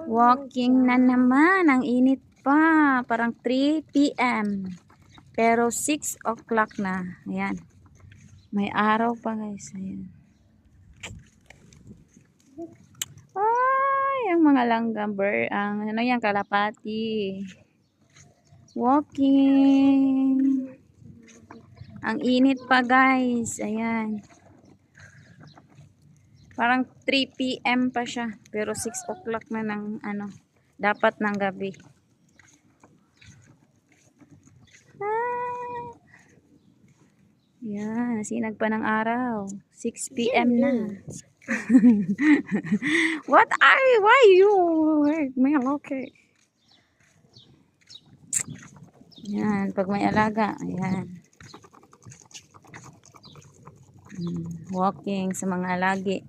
Walking na naman. Ang init pa. Parang 3 p.m. Pero 6 o'clock na. Ayan. May araw pa guys. Ayan. Ay, ang mga langgam. Ang ano yan, kalapati. Walking. Ang init pa guys. Ayan. Parang 3 p.m. pa siya. Pero 6 o'clock na ng ano. Dapat ng gabi. Ah. Yan. Sinag pa ng araw. 6 p.m. na. Why you hurt me? Okay. Yan. Pag may alaga. Ayan. Walking sa mga alagi.